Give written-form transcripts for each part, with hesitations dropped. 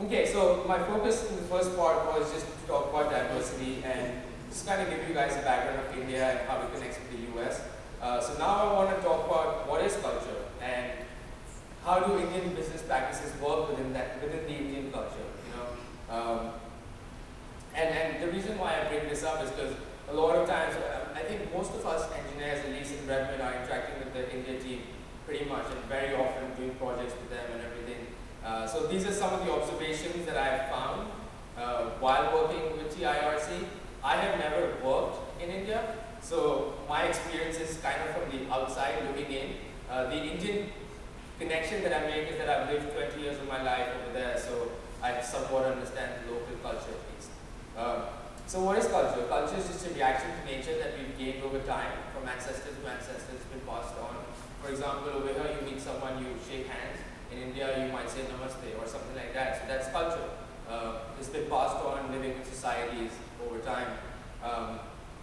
Okay, so my focus in the first part was just to talk about diversity and just kind of give you guys a background of India and how it connects with the US. So now I want to talk about what is culture and how do Indian business practices work within the Indian culture. And the reason why I bring this up is because a lot of times, I think most of us engineers, at least in Redmond, are interacting with the India team pretty much and very often doing projects with them and everything. So these are some of the observations that I have found while working with TIRC. I have never worked in India, so my experience is kind of from the outside looking in. The Indian connection that I make is that I've lived 20 years of my life over there, so I somewhat understand the local culture at least. So what is culture? Culture is just a reaction to nature that we've gained over time from ancestors to ancestors, it's been passed on. For example, over here you meet someone, you shake hands. In India you might say namaste or something like that. So that's culture. It's been passed on living in societies over time.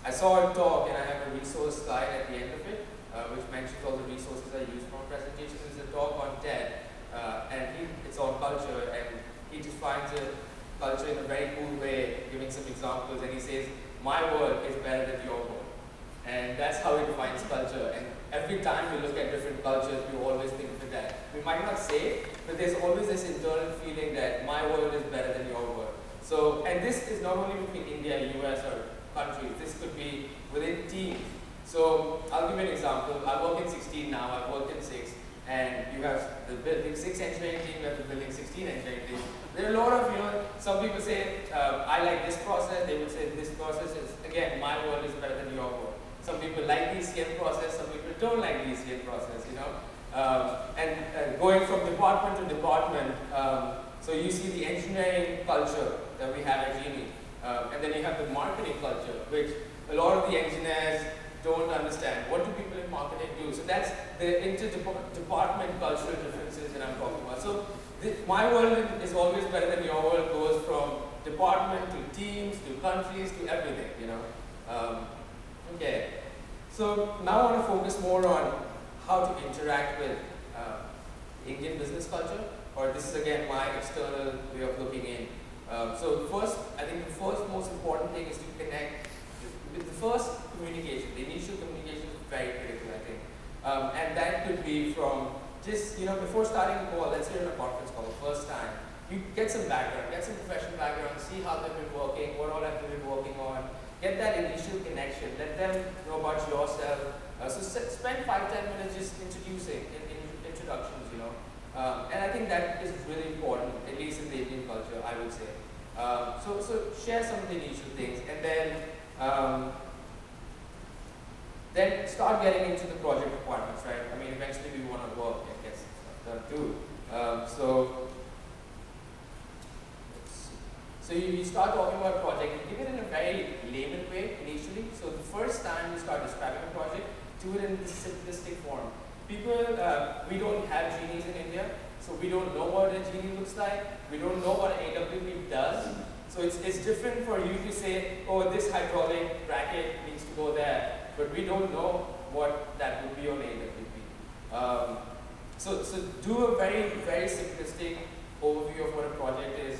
I saw a talk and I have a resource slide at the end of it, which mentions all the resources I used for my presentation. There's a talk on TED, and it's on culture, and he defines culture in a very cool way, giving some examples, and he says, my world is better than your world. And that's how he defines culture. And every time we look at different cultures, we always think of that. We might not say it, but there's always this internal feeling that my world is better than your world. So, and this is not only between India, US, or countries, this could be within teams. So, I'll give you an example. I work in 16 now, I've worked in 6, and you have the building 6 engineering team, you have the building 16 engineering team. There are a lot of, some people say, I like this process, they would say this process is, again, my world is better than your world. Some people like the ECM process, some people don't like the ECM process, and going from department to department, so you see the engineering culture that we have at Genie, and then you have the marketing culture, which a lot of the engineers don't understand. What do people in marketing do? So that's the inter-department cultural differences that I'm talking about. So my world is always better than your world goes from department to teams to countries to everything, Okay, so now I want to focus more on how to interact with Indian business culture, or this is again my external way of looking in. So first, I think the first most important thing is to connect with the first communication. The initial communication is very critical, I think. And that could be from just, before starting a call, let's say in a conference call, first time, you get some background, get some professional background, see how they've been working, what all have they been working on, get that initial connection, let them know about yourself. So spend 5–10 minutes just introducing, introductions, and I think that is really important, at least in the Indian culture, I would say. So share some of the initial things, and then start getting into the project requirements, right? I mean, eventually we want to work and get stuff done too. So you start talking about a project, you give it in a very layman way initially. So the first time you start describing a project, do it in the simplistic form. People, we don't have genies in India, so we don't know what a genie looks like. We don't know what AWP does. So it's different for you to say, oh, this hydraulic bracket needs to go there, but we don't know what that would be on AWP. So do a very, very simplistic overview of what a project is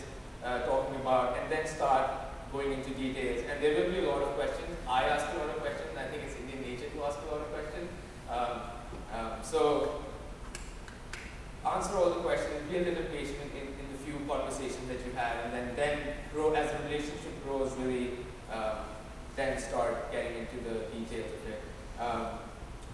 talking about, and then start going into details. And there will be a lot of questions. I ask a lot of questions. I think it's Indian nature to ask a lot of questions. So answer all the questions, be a little patient in the few conversations that you have, and then grow as the relationship grows, really then start getting into the details of it.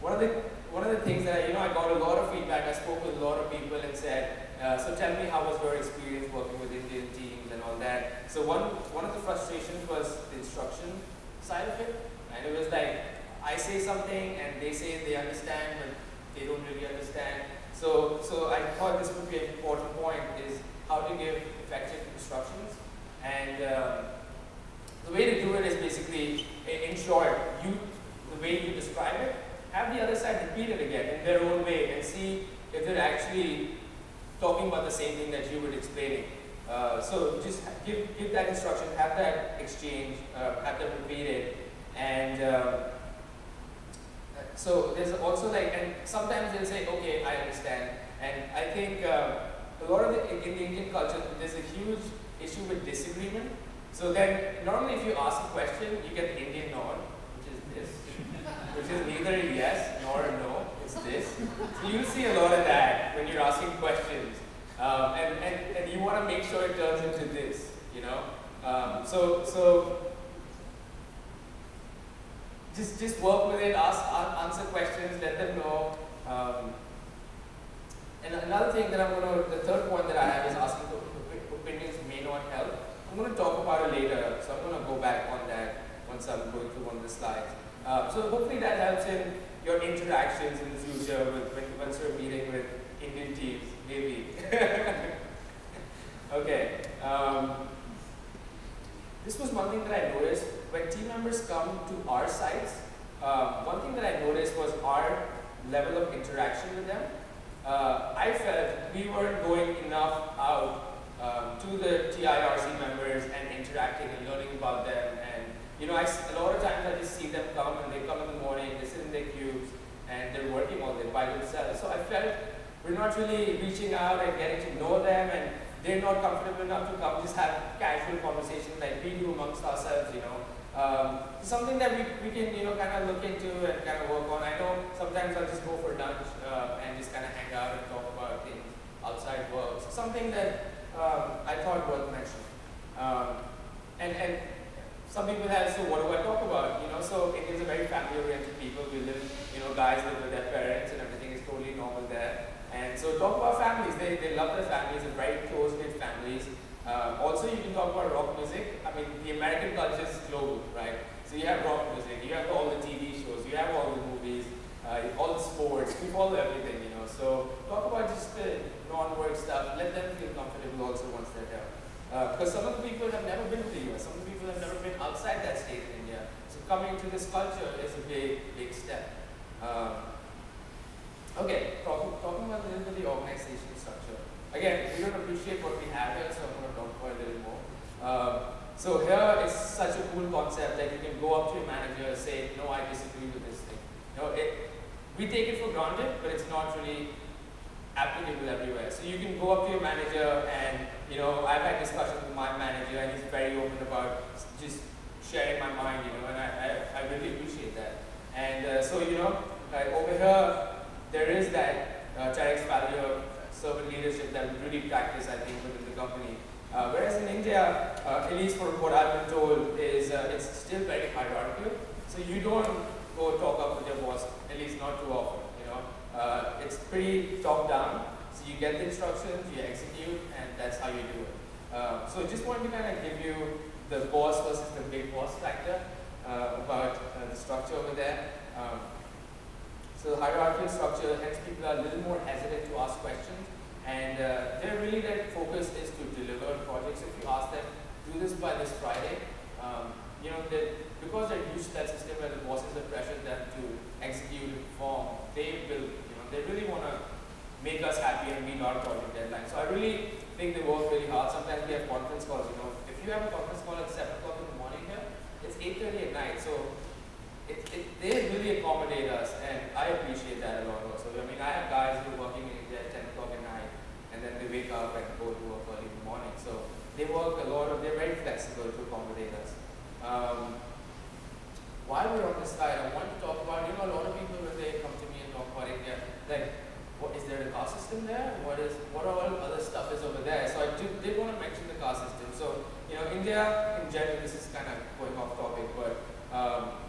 One of the things that I got a lot of feedback. I spoke with a lot of people and said, so tell me how was your experience working with Indian teams and all that. So one of the frustrations was the instruction side of it, and it was like I say something and they say they understand, but they don't really understand. So I thought this would be an important point, is how to give effective instructions. And the way to do it is basically, in short, the way you describe it, have the other side repeat it again in their own way and see if they're actually talking about the same thing that you were explaining. So just give that instruction, have that exchange, have them repeat it, and so there's also and sometimes they'll say, okay, I understand, and I think a lot of in the Indian culture, there's a huge issue with disagreement. So then, normally if you ask a question, you get the Indian nod, which is this, which is neither a yes nor a no, it's this. So you'll see a lot of that when you're asking questions. And you want to make sure it turns into this, you know? So just work with it, answer questions, let them know. And another thing that the third point that I have is asking for opinions may not help. I'm going to talk about it later, so I'm going to go back on that once I'm going through one of the slides. So hopefully that helps in your interactions in the future once you're meeting with Indian teams, maybe. Okay. This was one thing that I noticed. When team members come to our sites, one thing that I noticed was our level of interaction with them. I felt we weren't going enough out to the TIRC members and interacting and learning about them. And you know, a lot of times I just see them come and they come in the morning, they sit in their cubes, and they're working all day by themselves. So I felt we're not really reaching out and getting to know them, and they're not comfortable enough to come just have casual conversations like we do amongst ourselves, you know. Something that we can, you know, kind of look into and kind of work on. I know sometimes I'll just go for lunch and just kind of hang out and talk about things outside work. So something that I thought worth mentioning. And some people have, so what do I talk about? You know, so Indians are very family-oriented people. We live, you know, guys live with their parents and everything is totally normal there. And so talk about families. They love their families, they're very close-knit families. Also, you can talk about rock music. I mean, the American culture is global, right? So you have rock music, you have all the TV shows, you have all the movies, all the sports, we follow everything, you know. So talk about just the non-work stuff. Let them feel comfortable also once they're here. Because some of the people have never been to the US, some of the people have never been outside that state in India. So coming to this culture is a big, big step. Okay, talking about a little bit of the organization structure. Again, we don't appreciate what we have here, so I'm going to talk about it a little more. So here is such a cool concept that you can go up to your manager and say, no, I disagree with this thing. You know, we take it for granted, but it's not really applicable everywhere. So you can go up to your manager and, you know, I've had discussions with my manager and he's very open about just sharing my mind, you know, and I really appreciate that. And so, you know, over here, there is that TEDx value of servant leadership that we really practice, I think, within the company. Whereas in India, at least for what I've been told, is it's still very hierarchical. So you don't go talk up with your boss, at least not too often, you know. It's pretty top down. So you get the instructions, you execute, and that's how you do it. So just wanted to kind of give you the boss versus the big boss factor about the structure over there. So the hierarchical structure, hence people are a little more hesitant to ask questions, and their really their focus is to deliver projects. If you ask them, do this by this Friday, you know, because they're used to that system where the bosses have pressured them to execute and perform, they will, you know, they really want to make us happy and meet our project deadline. So I really think they work really hard. Sometimes we have conference calls, you know. If you have a conference call at 7 o'clock in the morning here, it's 8:30 at night. So they really accommodate us, and I appreciate that a lot also. I mean, I have guys who are working in India at 10 o'clock at night, and then they wake up and go to work early in the morning. So they work a lot they're very flexible to accommodate us. While we're on this slide, I want to talk about, you know, a lot of people when they come to me and talk about India, like, what, is there a car system there? What are all other stuff is over there? So I did want to mention the car system. So, you know, India in general, this is kind of going off topic, but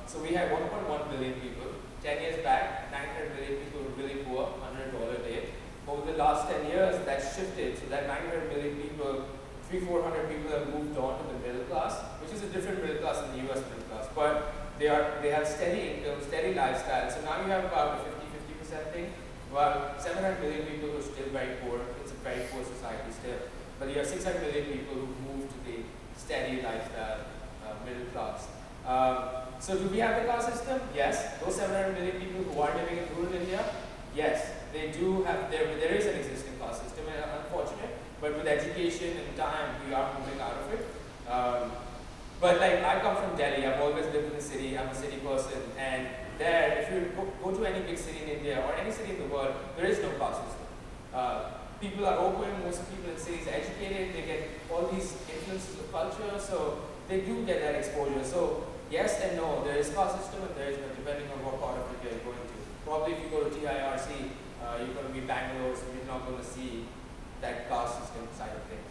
so we had 1.1 billion people. 10 years back, 900 million people were really poor, $100 a day. Over the last 10 years, that shifted. So that 900 million people, 300-400 people have moved on to the middle class, which is a different middle class than the US middle class. But they have steady income, steady lifestyle. So now you have about a 50% thing. Well, 700 million people who are still very poor. It's a very poor society still. But you have 600 million people who moved to the steady lifestyle, middle class. So do we have the car system? Yes. Those 700 million people who are living in rural India, yes, they do have, there is an existing car system, and unfortunate, but with education and time, we are moving out of it. But like, I come from Delhi, I've always lived in the city, I'm a city person, and there, if you go to any big city in India, or any city in the world, there is no car system. people are open, most of the people in cities are educated, they get all these influences of culture, so they do get that exposure. So yes and no, there is caste system and there is, depending on what part of it you're going to. Probably if you go to TIRC, you're going to be Bangalore, so you're not going to see that caste system side of things.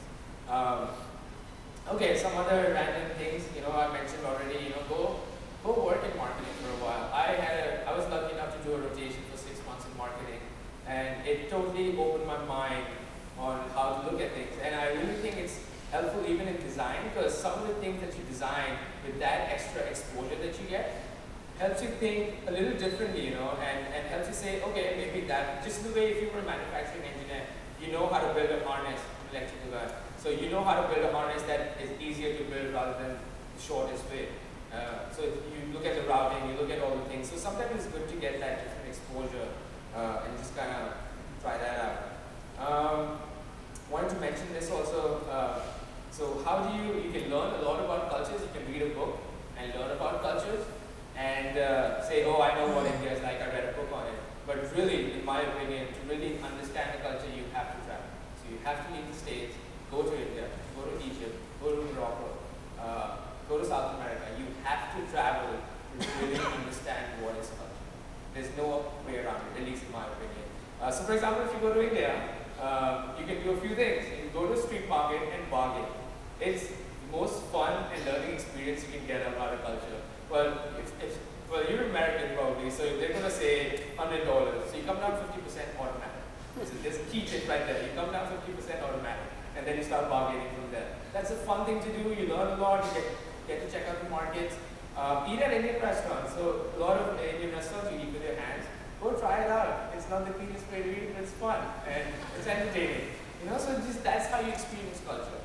Okay, some other random things, I mentioned already, go work in marketing for a while. I was lucky enough to do a rotation for 6 months in marketing, and it totally opened my mind on how to look at things. And I really think it's helpful even in design, because some of the things that you design with that extra exposure that you get helps you think a little differently, and helps you say, okay, maybe that, just the way if you were a manufacturing engineer, you know how to build a harness, electrical guy. So you know how to build a harness that is easier to build rather than the shortest way. So you look at the routing, you look at all the things. So sometimes it's good to get that different exposure and just kind of try that out. Wanted to mention this also. So how do you can learn a lot about cultures. You can read a book and learn about cultures and say, oh, I know what India is like, I read a book on it. But really, in my opinion, to really understand the culture, you have to travel. So you have to leave the States, go to India, go to Egypt, go to Morocco, go to South America. You have to travel to really understand what is culture. There's no way around it, at least in my opinion. So for example, if you go to India, you can do a few things. You can go to a street market and bargain. It's the most fun and learning experience you can get about a culture. Well, you're American probably, so they're going to say $100. So you come down 50% automatic. So there's a key tip right there. You come down 50% automatic, and then you start bargaining from there. That's a fun thing to do. You learn a lot. You get to check out the markets. Eat at Indian restaurants. So a lot of Indian restaurants you eat with your hands. Go try it out. It's not the cleanest way to eat, but it's fun and it's entertaining. So just that's how you experience culture.